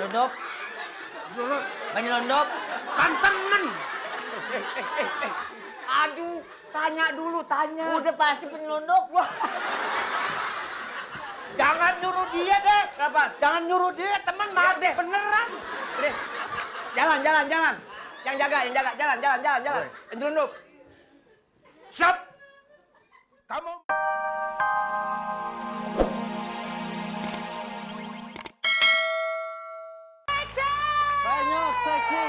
Nyelundup. Menyelundup. Pantemen. Aduh, tanya dulu, tanya. Udah pasti penyelundup. Wah. Jangan nyuruh dia deh. Kenapa? Jangan nyuruh dia, teman mati deh. beneran. Udah. Jalan. Yang jaga, jalan. Nyelundup. Siap. Kamu. Banyak seksi.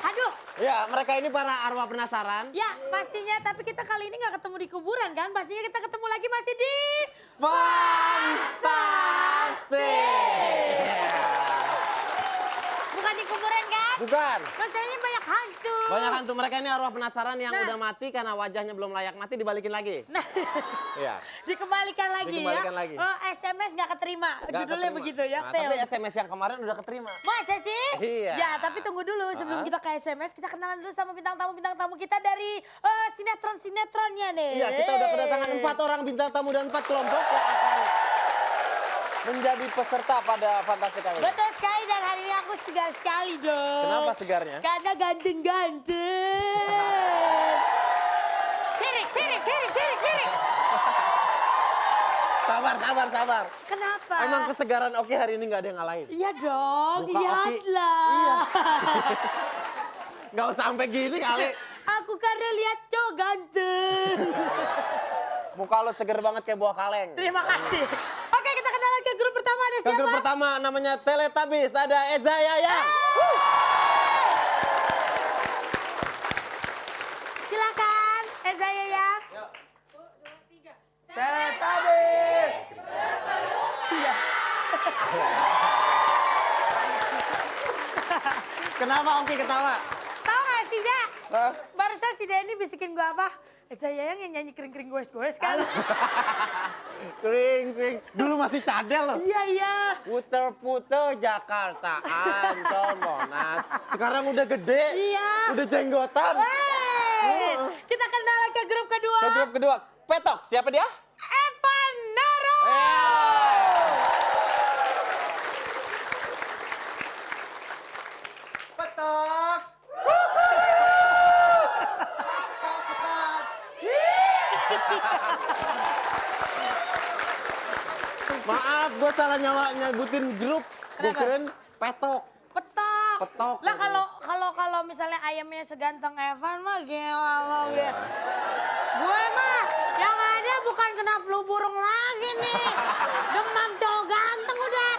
Aduh, Ya, mereka ini para arwah penasaran. ya pastinya. Tapi kita kali ini nggak ketemu di kuburan kan? Pastinya kita ketemu lagi masih di... Fantastik. Bukan di kuburan kan? Bukan. Masalahnya banyak hantu. Banyak hantu. Mereka ini arwah penasaran yang Nah. udah mati karena wajahnya belum layak mati, dibalikin lagi. Nah, Iya. dikembalikan lagi Dikembalikan ya. lagi. SMS nggak keterima. Nggak Judulnya keterima. begitu ya. Nah, fail. tapi SMS yang kemarin udah keterima. Masa sih? Iya. Ya, tapi tunggu dulu sebelum kita ke SMS, kita kenalan dulu sama bintang tamu kita dari sinetron-sinetronnya nih. Iya, kita udah kedatangan 4 orang bintang tamu dan 4 kelompok yang akan menjadi peserta pada Fantastik kali ini. Betul sekali, dan hari ini aku segar sekali dong. Kenapa segarnya? Karena ganteng-ganteng. Sirik. Sabar. Kenapa? Emang kesegaran Oki hari ini nggak ada yang ngalahin. Iya dong, Muka Oki. iyalah. Iya. Nggak usah sampai gini kali. Aku karena lihat cowok ganteng. Muka lo seger banget kayak buah kaleng. Terima kasih. Oke, kita kenalan ke grup pertama, ada Ke siapa? grup pertama namanya Teletubbies, ada Eza Yayang. Silakan, Eza Yayang. Teletubbies. Kenapa Oki ketawa? Tahu gak sih, Ja? Hah? Barusan si Denny bisikin gua apa? Eza Yayang yang nyanyi kering-kering goes-goes kan? Kering. Dulu masih cadel loh. Iya. Puter-puter Jakarta, Ancol, Monas. Sekarang udah gede. Iya. Udah jenggotan. Wey, kita kenalan ke grup kedua. Ke grup kedua, Petok. Siapa dia? Evan Naro. Petok. Maaf, gue salah nyebutin grup. Gue Kenapa? kirain Petok. Petok. Petok. Lah kalau misalnya ayamnya seganteng Evan mah gila lo ya. Gue mah yang ada bukan kena flu burung lagi nih. Demam cowok ganteng udah.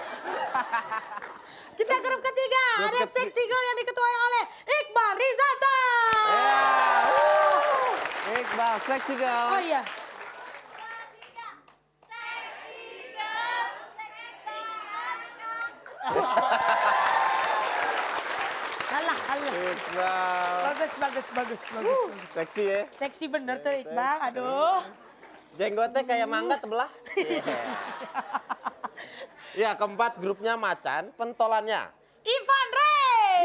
Kita grup ketiga, Grup ada seksi girl yang diketuai oleh Iqbal Rizata. Iqbal, seksi girl. Oh iya. Alah. Iqbal. Bagus. Seksi ya. Seksi bener tuh Iqbal, aduh. Jenggotnya kayak mangga tebelah. Ya, keempat grupnya Macan, pentolannya. Ivan Rey.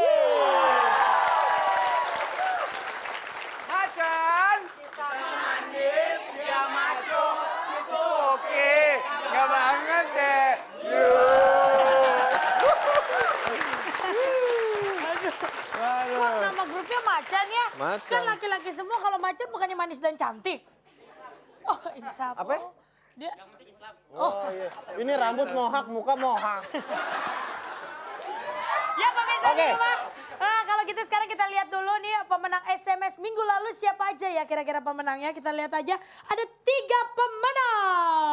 Macan. Dia maco. Situ oke. Gak banget deh. Kok nama grupnya Macan ya? Macan. Kan laki-laki semua, kalau Macan bukannya manis dan cantik. Oh, insaf. Apa? Oh, dia Oh iya. Ini rambut mohak, muka mohak. ya pemirsa Oke. di rumah. Kalau gitu sekarang kita lihat dulu nih pemenang SMS minggu lalu siapa aja ya kira-kira pemenangnya. Kita lihat aja ada 3 pemenang.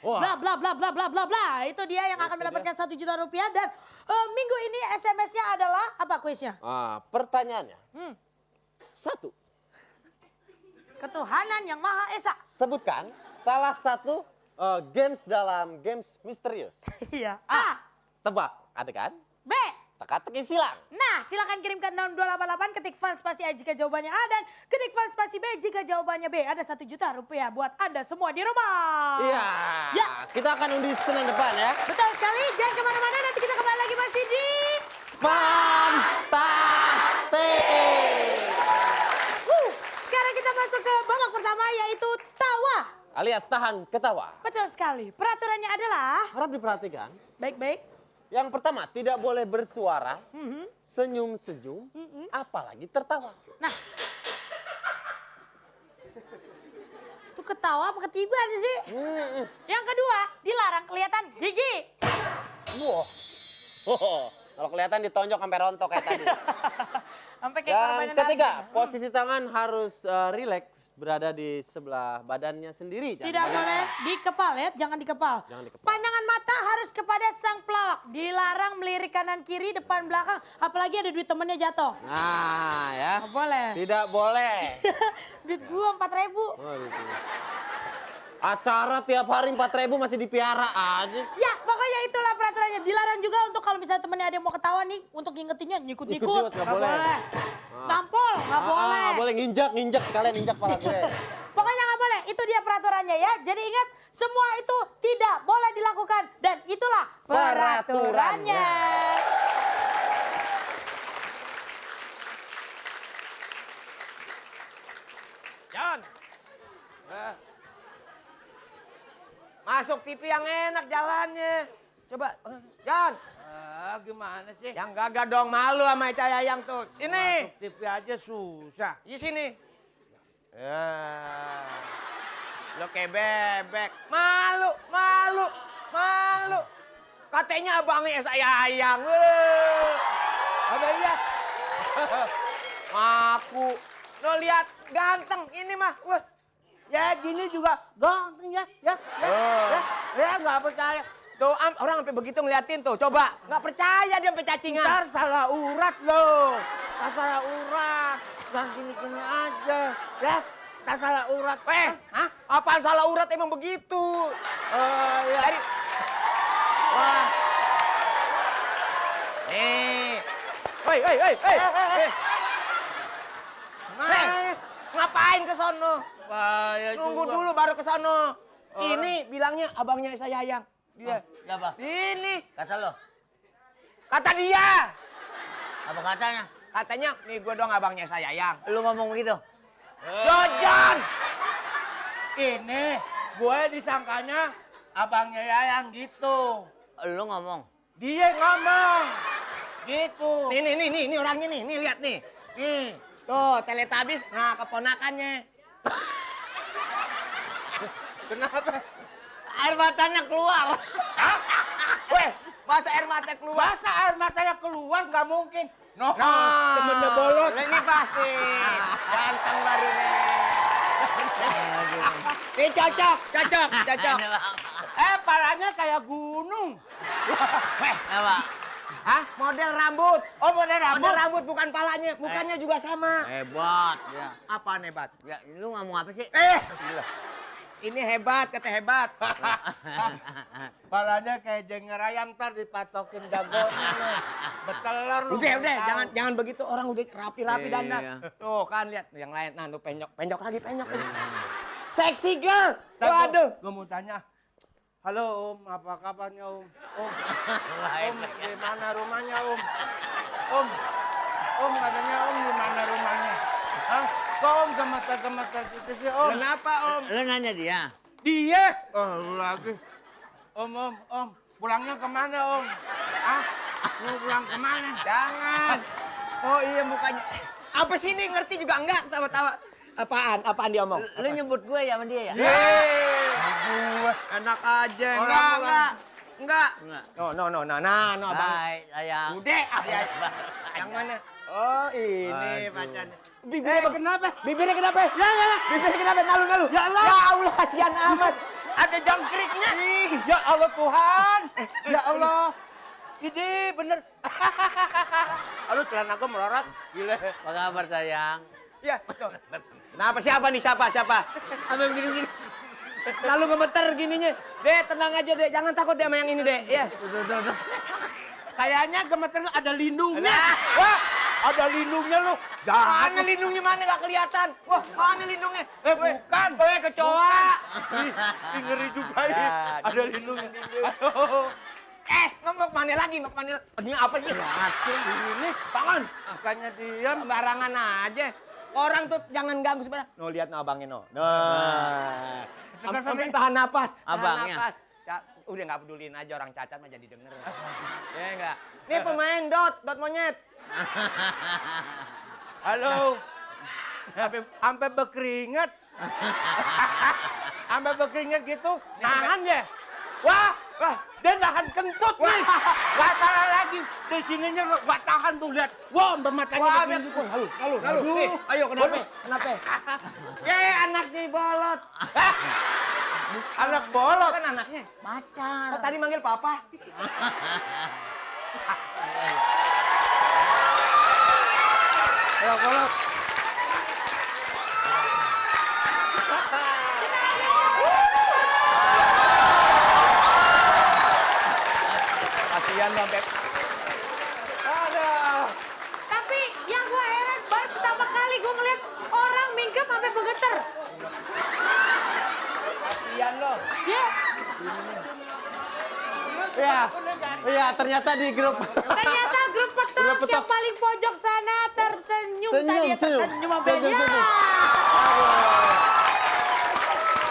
Wah. Bla bla bla bla bla bla bla. Itu dia yang akan mendapatkan 1 juta rupiah dan minggu ini SMS-nya adalah apa kuisnya? Pertanyaannya. 1. Ketuhanan yang Maha Esa. Sebutkan salah satu games dalam games misterius. Iya. A. Tebak, ada kan? B. Teka-teki silang. Nah, silakan kirimkan 6288 ketik fun spasi A jika jawabannya A dan ketik fun spasi B jika jawabannya B. Ada 1 juta rupiah buat Anda semua di rumah. Iya. Ya. Kita akan undi Senin depan ya. Betul sekali. Jangan kemana-mana, nanti kita kembali lagi masih di... Fantastik. Sekarang kita masuk ke babak pertama yaitu tawa alias tahan ketawa. Betul sekali. Peraturannya adalah Harap diperhatikan. baik-baik. Yang pertama, tidak boleh bersuara, senyum-senyum, apalagi tertawa. Nah, itu ketawa apa ketiban sih? Yang kedua, dilarang kelihatan gigi. Wah. Kalau kelihatan ditonjok sampai rontok kayak tadi. Sampai kayak korban Dan ketiga, posisi tangan harus rileks, berada di sebelah badannya sendiri. jangan Tidak badan boleh tengah. dikepal ya, jangan dikepal. Jangan dikepal. Pandangan mata harus kepada sang pelawak. Dilarang melirik kanan kiri, depan belakang, apalagi ada duit temennya jatuh. Nah, ya. Nggak boleh. Tidak boleh. Duit gua 4.000. Oh, gitu. Acara tiap hari 4.000 masih dipiara aja. Ya, pokoknya itulah peraturannya. Dilarang juga untuk kalau misalnya temennya ada yang mau ketawa nih, untuk ngingetinnya nyikut-nyikut. Nyikut-nyikut, nggak boleh. Nampol, nggak boleh. Boleh nginjak sekalian injak kepala gue. Pokoknya nggak boleh. Itu dia peraturannya ya. Jadi ingat, semua itu tidak boleh dilakukan. Dan itulah peraturannya. John. Masuk TV yang enak jalannya. Coba, John. Gimana sih? Yang gagah dong, malu sama Eca Yayang tuh. Sini. Masuk TV aja susah. Di sini. Ya. Lo kayak bebek. Malu, malu, malu. Katanya abangnya Eca Yayang. Ada iya. Aku. Lo lihat ganteng ini mah. Wah. Ya gini juga ganteng ya. Ya nggak percaya. Tuh orang sampai begitu ngeliatin tuh. Coba. Nggak percaya dia sampai cacingan. Ntar salah urat loh. Ntar salah urat. Jangan gini-gini aja. Ya, ntar salah urat. Hah? Apaan salah urat emang begitu? Ya. Dari... Wah. Hei. Ngapain ke sono? Bahaya Nunggu juga. dulu baru ke sono. Ini bilangnya abangnya saya Yayang. Dia. Siapa? Ini. Kata lo? Kata dia. Apa katanya? Katanya, nih gue doang abangnya saya Yayang. Lu ngomong begitu? Jojan! Ini gue disangkanya abangnya Yayang gitu. Lu ngomong. Dia ngomong. Gitu. Nih orangnya nih. Nih lihat nih. Nih. Tuh, Teletubbies. Nah, keponakannya. Kenapa? Air matanya keluar. Weh, masa air mata keluar? Masa air matanya keluar nggak mungkin. Nah, temennya bolot. Ini pasti. Ganteng baru nih. Ini cocok. Palanya kayak gunung. Weh, Apa? hah? Model rambut. Oh, model Model rambut bukan palanya. Mukanya juga sama. Hebat ya. Apaan hebat? Ya, lu ngomong apa sih? Gila. Ini hebat, kata hebat. Palanya kayak jenger ayam ntar dipatokin dagonya. Betelor lu. Udah, tahu. jangan begitu. Orang udah rapi-rapi Iya. dandan. Tuh kan lihat yang lain. Nah, tuh penyok lagi. Sexy girl. Waduh. Gue mau tanya. Halo Om, apa kabarnya Om? Om, di mana rumahnya Om? Om katanya Om di mana rumahnya? Hah? Kok Om gemeter-gemeter gitu sih Om? Kenapa, Om? Lu nanya dia. Dia? Oh, lu lagi. Om, pulangnya kemana Om? Hah? Mau pulang kemana? Jangan. Oh iya mukanya. Apa sih ini ngerti juga enggak ketawa-tawa. Apaan dia omong? Lu nyebut gue ya sama dia ya? Yeay. Enak aja. Enggak. Enggak. No, abang. Baik, sayang. Udah, ya. Yang mana? Oh, ini Aduh. pacarnya. Bibirnya kenapa? Bibirnya kenapa? Ya. Bibirnya kenapa? Nalu. Ya Allah. Ya Allah, kasihan amat. Ada jangkriknya. Ya Allah Tuhan. Ya Allah. Ini bener. Aduh celana gue melorot. Gila. Apa kabar sayang? Ya, betul. Kenapa siapa nih? Siapa? Apa begini-begini? Lalu gemeter gininya. Dek, tenang aja, Dek. Jangan takut deh sama yang ini, Dek. Ya. Kayaknya gemeter lu ada lindungnya. Lah. Wah, ada lindungnya lu. Mana lindungnya mana nggak kelihatan? Wah, mana lindungnya? Bukan. Kecoa. Ih, ngeri juga ya. Ada lindungnya. Aduh. Mau kemana lagi? Ini apa sih? Racun ini. Bangun. Makanya diam. Sembarangan aja. Orang tuh jangan ganggu sebenarnya. No, lihat no abangnya no. Nah. Sampai tahan napas. Abangnya. Tahan napas. Udah nggak peduliin aja orang cacat mah jadi denger. Ya enggak. Nih pemain dot monyet. Halo. Sampai berkeringat. Sampai berkeringat gitu. Nahan ya. Wah, dia nahan kentut nih. Gak salah lagi. Di sininya gak tahan tuh lihat. Wah, matanya Wah, berkeringat. lalu. Nih, ayo kenapa? Anaknya bolot. Anak bolot. Kan anaknya. Pacar. Oh, tadi manggil papa. Ya, bolot. Kasihan Bang Pep. Aduh. Tapi yang gue heran baru pertama kali gue ngeliat orang mingkem sampai bergetar. Kasihan lo. Ya, Iya, ternyata di grup ternyata grup petok Grup petok. yang paling pojok sana tersenyum Senyum, tadi ya, senyum. tersenyum sampai Senyum, ya. senyum.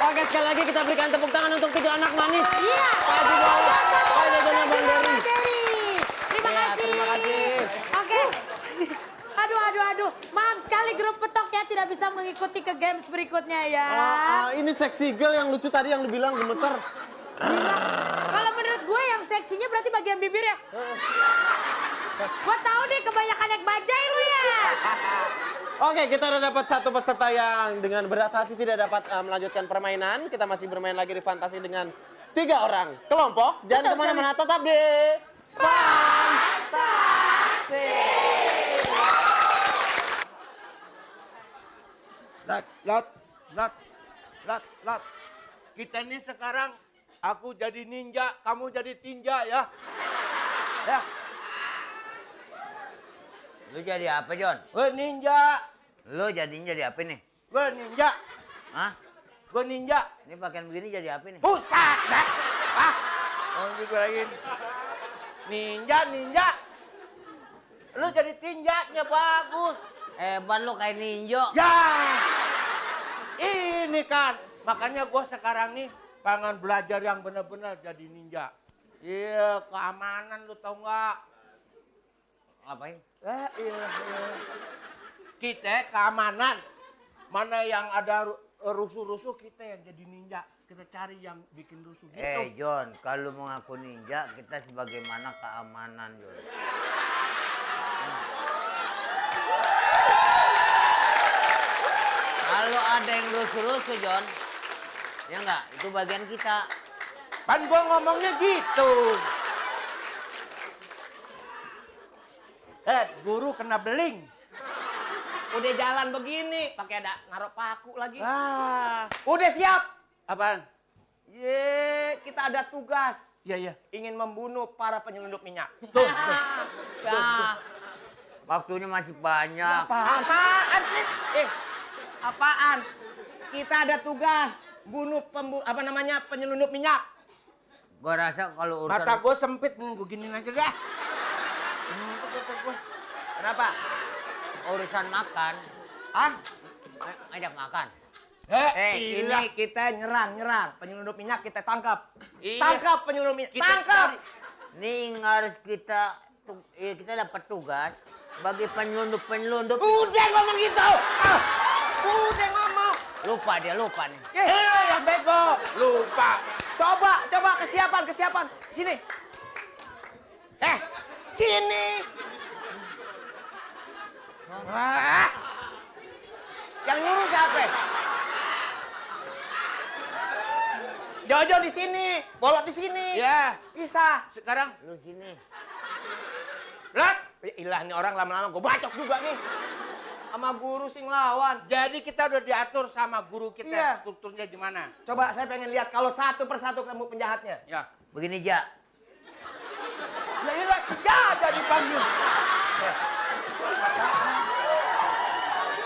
Oke, sekali lagi kita berikan tepuk tangan untuk 3 anak manis. Iya. Pak Haji Bolot, Pak Jajan dan Bang Dery. Terima Iya, kasih. terima kasih. Oke. Aduh. Maaf sekali grup petok ya tidak bisa mengikuti ke games berikutnya ya. Ini seksi girl yang lucu tadi yang dibilang gemeter. Kalau menurut gue yang seksinya berarti bagian bibirnya. Gue tahu deh kebanyakan naik bajai lu ya. Oke, kita udah dapat satu peserta yang dengan berat hati tidak dapat melanjutkan permainan. Kita masih bermain lagi di fantasi dengan 3 orang kelompok. Jangan kemana-mana, tetap di fantasi. Lat. Kita ini sekarang aku jadi ninja, kamu jadi tinja ya. Ya, Lu jadi apa, Jon? gue ninja, Lu jadinya jadi apa nih? gue ninja, Hah? gue ninja. Ini pakaian begini jadi apa nih? Pusat dah. Mau digorengin. Ninja. Lu jadi tinjanya bagus. Ban lu kayak ninjo. Ya. Ini kan. Makanya gua sekarang nih pengen belajar yang benar-benar jadi ninja. Iya, keamanan lu tau nggak? Ngapain? Iya. Kita keamanan. Mana yang ada rusuh-rusuh kita yang jadi ninja. Kita cari yang bikin rusuh gitu. Jon, kalau mau ngaku ninja, kita sebagaimana keamanan, Jon. Kalau ada yang rusuh-rusuh, Jon, ya enggak, itu bagian kita. Kan gua ngomongnya gitu. Guru kena beling. Udah jalan begini, pakai ada naruh paku lagi. Ah, Udah siap. apaan? Kita ada tugas. Iya. Ingin membunuh para penyelundup minyak. Tuh. Ya, waktunya masih banyak. Apaan sih? Apaan? Kita ada tugas bunuh penyelundup minyak. Gua rasa kalau urusan Mata gue sempit nih, gue giniin aja dah. Kenapa? urusan makan, Ah? ngajak makan. Ini kita nyerang penyelundup minyak kita tangkap. Iya. Tangkap penyelundup minyak. Kita Tangkap. Ini harus kita dapat tugas bagi penyelundup. Udah ngomong gitu. Udah ngomong. Lupa dia nih. Yang bego. Lupa. Coba kesiapan. Sini. Sini. Wah. Yang nyuruh siapa? Jojo di sini, Bolot di sini. Ya, Bisa. sekarang. Lu sini. Lat. Ilah nih orang lama-lama gue bacok juga nih. Sama guru sing lawan. Jadi kita udah diatur sama guru kita. Iya. Strukturnya gimana? Coba saya pengen lihat kalau satu persatu ketemu penjahatnya. Ya. Begini, Ja. Ya ilah, jadi panggil.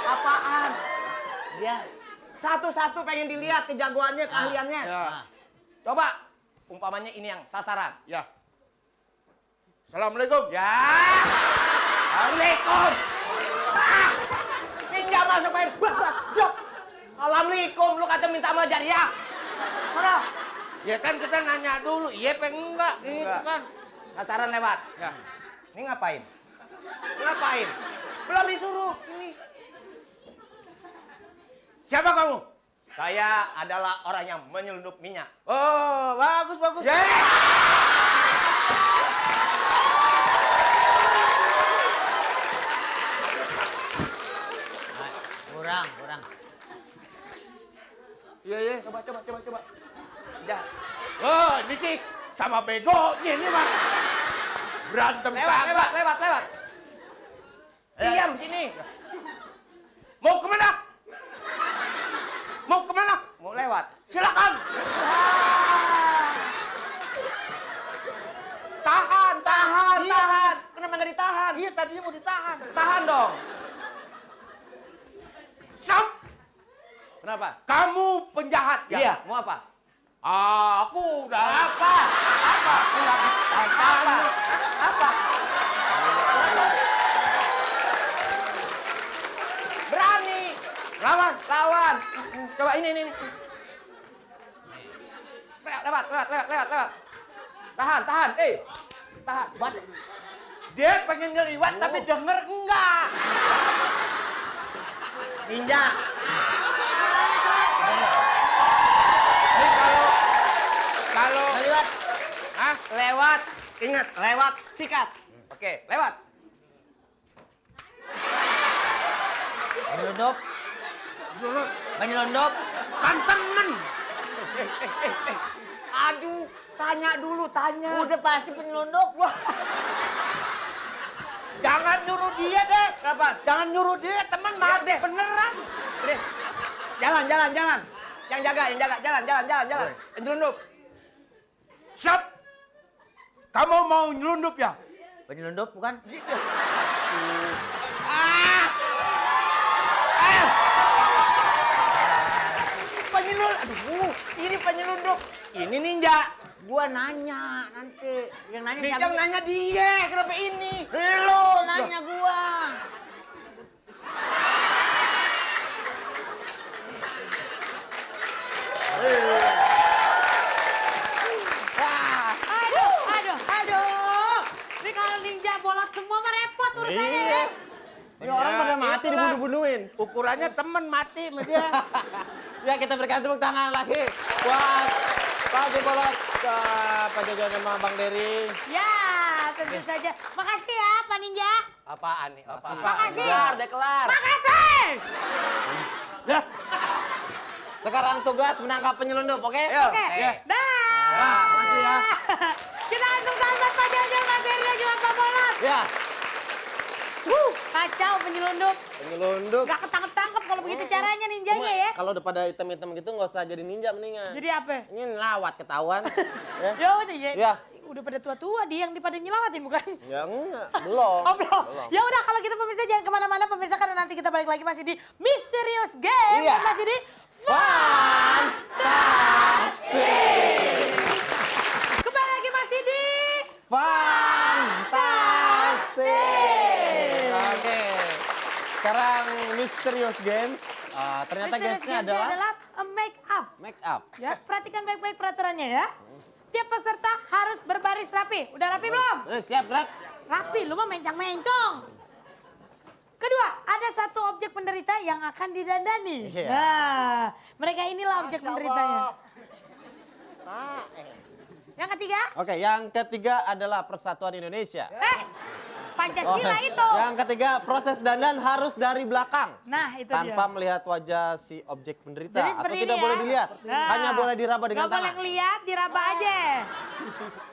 Apaan? Dia. Satu-satu pengen dilihat kejagoannya, keahliannya. Ya. Nah, Coba, umpamanya ini yang sasaran. Ya. Assalamualaikum. Ya. Assalamualaikum. Ninja masuk main. Jok. Assalamualaikum. Lu kata minta sama jariah. Sana. Ya kan kita nanya dulu, iya apa enggak gitu Enggak. kan. Pacaran lewat. Ya. Ini ngapain? Ngapain? Belum disuruh. Ini. Siapa kamu? Saya adalah orang yang menyelundup minyak. Oh, bagus bagus. Ya. Kurang, kurang. Iya iya. Coba. Ya. Oh, ini sih sama begonya ini mah. Berantem kagak. Lewat. Diam sini. Mau kemana? Mau kemana? Mau lewat. Silakan. Tahan. Tahan. Kenapa nggak ditahan? Iya tadinya mau ditahan. Tahan dong. Stop. Kenapa? Kamu penjahat ya? Iya, mau apa? Aku udah Apa? Berani. lawan. Coba ini. Lewat. Tahan. Tahan. Buat. Dia pengen ngeliwat tapi denger enggak. Ninja. Ini kalau Lewat. Hah? Lewat. Ingat, lewat. Sikat. Oke, lewat. Penyelundup. Penyelundup. kan temen. Aduh, tanya dulu. Udah pasti penyelundup. Wah. Jangan nyuruh dia deh. Kenapa? Jangan nyuruh dia, teman mati deh. beneran. Udah. Jalan. Yang jaga. Jalan. Nyelundup. Siap. Kamu mau nyelundup ya? Penyelundup bukan? Ini penyelundup. Ini ninja. Gua nanya nanti. Yang nanya siapa? Yang nanya dia, kenapa ini? Lu nanya gua. Aduh. Ini kalau ninja bolot semua mah repot urusannya ya. Ini orang pada mati itulah. dibunuh-bunuhin. Ukurannya temen mati sama dia. Ya kita berikan tepuk tangan lagi buat Pak Jubolot, Pak Jojo sama Bang Dery. Ya, tentu saja. Makasih ya, Pak Ninja. Apaan nih? Makasih. Udah kelar. Makasih. Ya. Sekarang tugas menangkap penyelundup, oke? Oke. Dah. Makasih ya. Kita langsung sambut Pak Jojo, Mas Dery, dan juga Pak Bolot. Ya, Kacau penyelundup. penyelundup. Gak ketangkep-tangkep kalau begitu caranya ninjanya ya. Kalau udah pada hitam-hitam gitu nggak usah jadi ninja mendingan. Jadi apa? Ini lawat ketahuan. Ya. Ya udah ya. Ya. Udah pada tua-tua dia yang pada nyelawatin bukan? Ya enggak, belum. Oh, belum. Ya udah kalau gitu pemirsa jangan kemana-mana pemirsa karena nanti kita balik lagi masih di Mysterious Game. Iya. Dan masih di Fantastic. Kembali lagi masih di Fantastic. Oke. Sekarang Mysterious Games. Ternyata Mysterious gamesnya Games adalah make up. make up. Ya, perhatikan baik-baik peraturannya ya. Tiap peserta harus berbaris rapi. Udah rapi belum? Udah siap, Gerak? Rapi, lu mah mencong-mencong. Kedua, ada satu objek penderita yang akan didandani. Iya. Nah, mereka inilah objek penderitanya. Yang ketiga, Oke, yang ketiga adalah Persatuan Indonesia. Pancasila itu. Yang ketiga, proses dandan harus dari belakang. Nah, itu Tanpa dia. melihat wajah si objek penderita. Jadi Atau seperti tidak ini boleh ya. dilihat. Nah. Hanya boleh diraba dengan Nggak boleh tangan. ngeliat, diraba aja.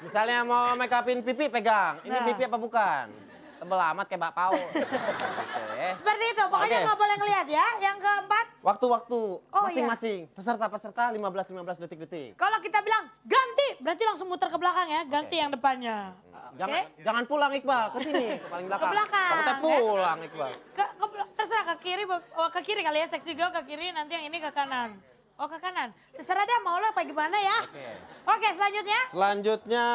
Misalnya mau make upin pipi, pegang. Ini Nah. pipi apa bukan? Tebel amat kayak bakpao. Oke. Seperti itu, pokoknya Oke. nggak boleh ngeliat ya. Yang keempat, Waktu-waktu Oh, masing-masing. Peserta-peserta 15 detik-detik. kalau kita bilang ganti, berarti langsung muter ke belakang ya. Ganti yang depannya. Jangan pulang Iqbal, ke sini, ke paling belakang. Ke belakang, Kamu teh ya. pulang Iqbal. Terserah ke kiri kali ya, seksi girl ke kiri, nanti yang ini ke kanan. Oh ke kanan. Terserah dah mau lo apa gimana ya. Oke selanjutnya. Selanjutnya,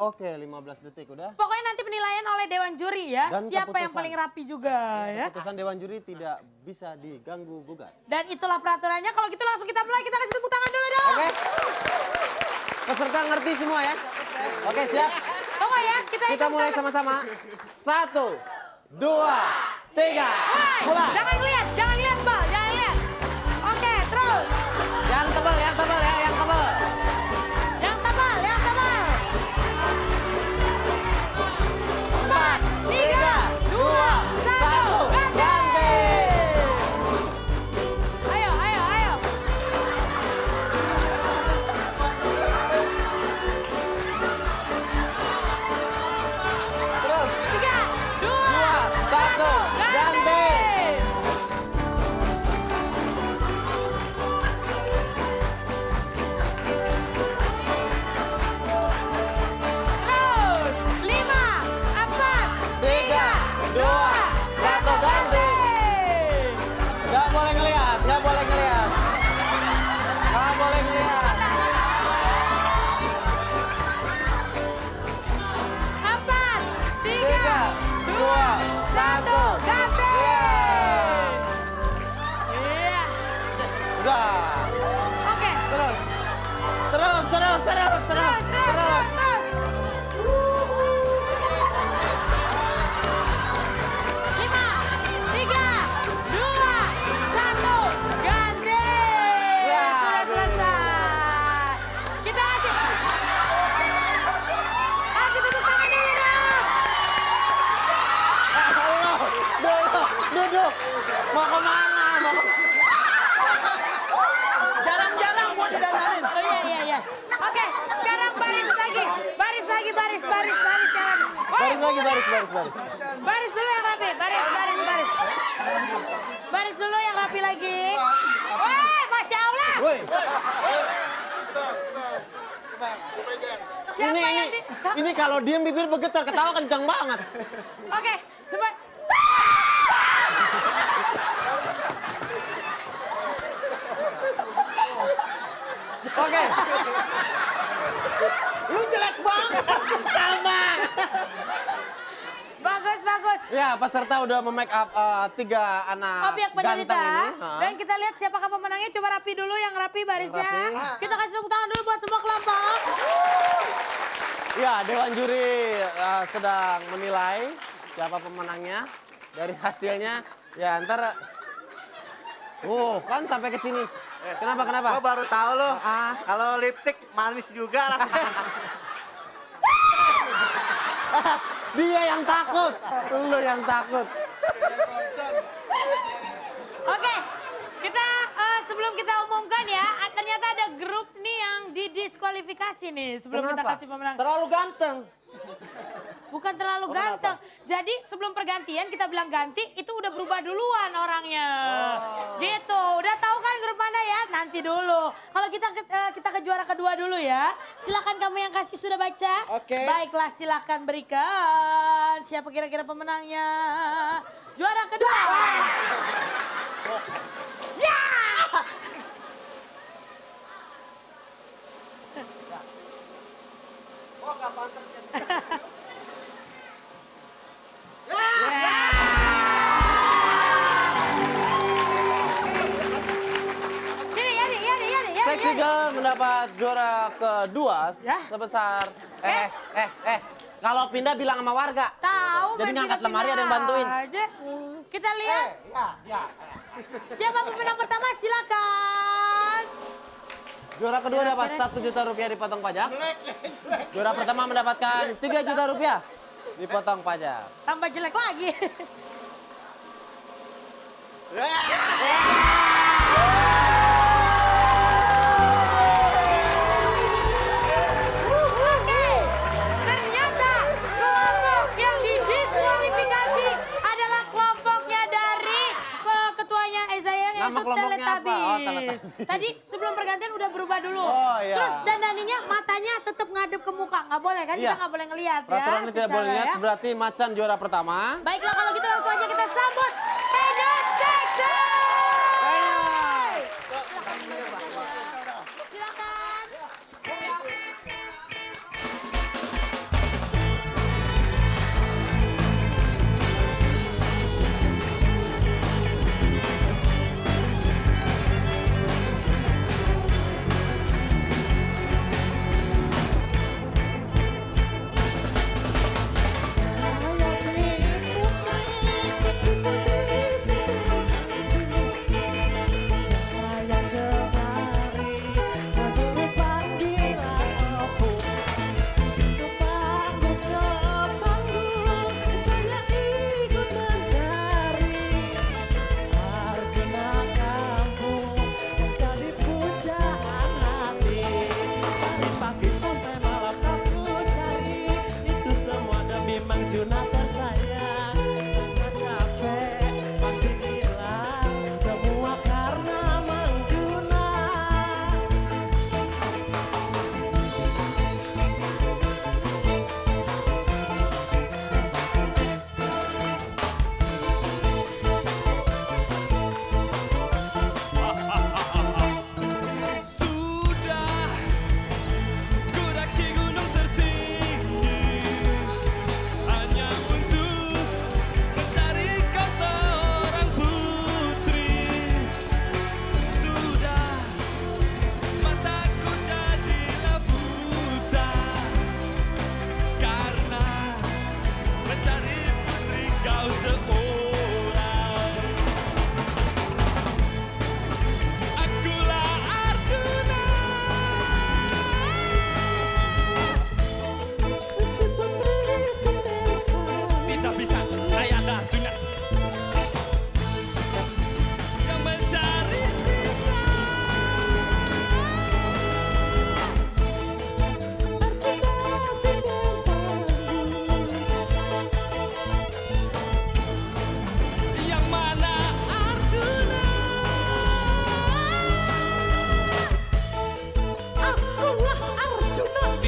oke 15 detik udah. Pokoknya nanti penilaian oleh Dewan Juri ya. Dan Siapa yang keputusan. paling rapi juga ya. Keputusan Dewan Juri tidak bisa diganggu gugat. Dan itulah peraturannya. Kalau gitu langsung kita mulai. Kita kasih tepuk tangan dulu dong. Oke. Peserta ngerti semua ya? Oke siap. Tunggu ya. Kita hitung mulai sampai- sama-sama. 1, 2, 3. Hai, Mulai. jangan lihat bal, jangan lihat. Oke, terus. Yang tebal ya, yang tebal. Yang tebal, yang tebal. 4, 3, 2, 1, ganti. Ayo. Terus. 3, 2, 1, ganti. Terus. 5, 4, 3, 2, 1, ganti. Nggak boleh ngelihat. 4, 3, 2, 1, ganti. Iya. Udah. Oke. Terus. Lima, 3, 2, 1, ganti. Ya, Sudah selesai. Kita kasih tepuk tangan dulu dong. Duduk. Mau kemana? Jarang-jarang gua didandanin. Oh iya. Oke, sekarang baris lagi. Baris jalan. Baris lagi. Baris dulu yang rapi. Baris. Baris dulu yang rapi lagi. Woi, Masya Allah. Woi, Siapa yang di... ini kalau diem bibir bergetar, ketawa kencang banget. Oke, semua. Oke. Lu jelek banget. Sama. Bagus. Ya, peserta udah memake up 3 anak Objek ganteng penderita. ini. Dan kita lihat siapakah pemenangnya. Coba rapi dulu, yang rapi barisnya. Rapi. Kita kasih tepuk tangan dulu buat semua kelompok. Ya, Dewan Juri sedang menilai siapa pemenangnya. Dari hasilnya, ya ntar... kan sampai ke sini. Kenapa? Gua baru tahu loh. Ah. Kalau lipstick manis juga. Dia yang takut. Lu yang takut. Oke, kita sebelum kita umumkan ya, ternyata ada grup nih yang didiskualifikasi nih sebelum kita kasih pemenang. Terlalu ganteng. Bukan terlalu ganteng. Jadi sebelum pergantian kita bilang ganti, itu udah berubah duluan orangnya. Gitu. Udah tahu kan grup mana ya? Nanti dulu. Kalau kita ke juara kedua dulu ya. Silakan kamu yang kasih sudah baca. Oke. Baiklah, silakan berikan. Siapa kira-kira pemenangnya? Juara kedua. Ya! Oh, nggak pantas. Sini, Yani. Seksi Girl mendapat juara kedua Ya. sebesar... Kalau pindah bilang sama warga. Tahu Jadi main ngangkat pindah-pindah lemari ada yang bantuin. aja. Kita lihat. Siapa pemenang pertama? Silakan. Juara kedua dapat 1 juta rupiah dipotong pajak. Juara pertama mendapatkan 3 juta rupiah dipotong pajak. Tambah jelek lagi. Oke, ternyata kelompok yang didiskualifikasi adalah kelompoknya dari ketuanya Ezayang Nama yaitu kelompoknya apa? Teletubbies. Oh, Teletubbies. Tadi sebelum pergantian udah berubah dulu. Oh, iya. Terus dandaninya matanya tetap ngadep ke muka. Nggak boleh kan? Iya. Kita nggak boleh ngelihat ya. Peraturannya tidak boleh secara lihat, ya. berarti Macan juara pertama. Baiklah kalau gitu langsung aja kita sambut Pedot Jackson.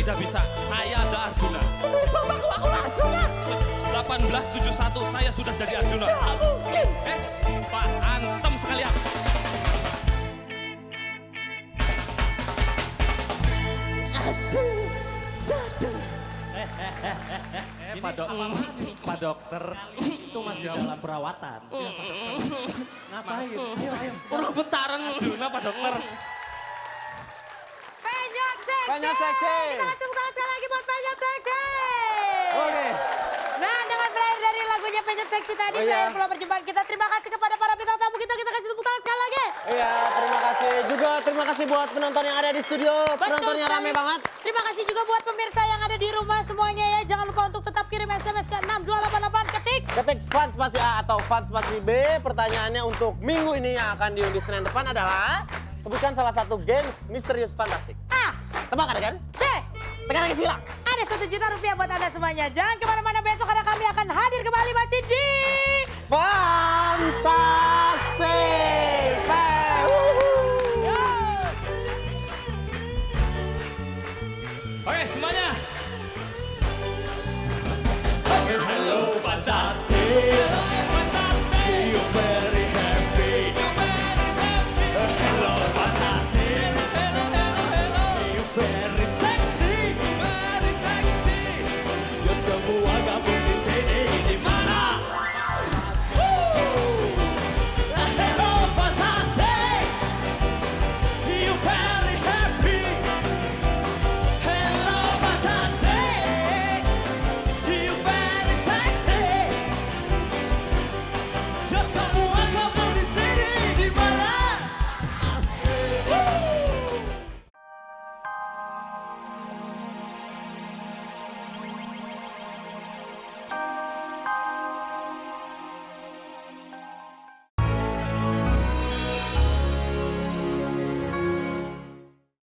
tidak bisa. Saya ada Arjuna. Menurut bapakku aku lah Arjuna. 1871 saya sudah jadi Arjuna. Tidak mungkin. Pak, antem sekalian. Aduh, satu. Pak dokter. Itu masih dalam perawatan. Ngapain? Ayo, ayo. Orang bentaran Arjuna, Pak dokter. Penyok seksi. Penyok seksi. Kita kasih tepuk tangan sekali lagi buat penyok seksi. Oke. Nah, dengan terakhir dari lagunya Penyok Seksi tadi, Oh, iya. terakhir pula perjumpaan kita. Terima kasih kepada para bintang tamu kita. Kita kasih tepuk tangan sekali lagi. Iya, terima kasih. Juga terima kasih buat penonton yang ada di studio. Penontonnya sekali. rame banget. Terima kasih juga buat pemirsa yang ada di rumah semuanya ya. Jangan lupa untuk tetap kirim SMS ke 6288 ketik. Ketik fun spasi A atau fun spasi B. Pertanyaannya untuk minggu ini yang akan diundi Senin depan adalah sebutkan salah satu games misterius fantastik. A, Tebak ada kan? B. Tekan lagi silang. Ada 1 juta rupiah buat Anda semuanya. Jangan kemana-mana besok karena kami akan hadir kembali masih di... Fanta.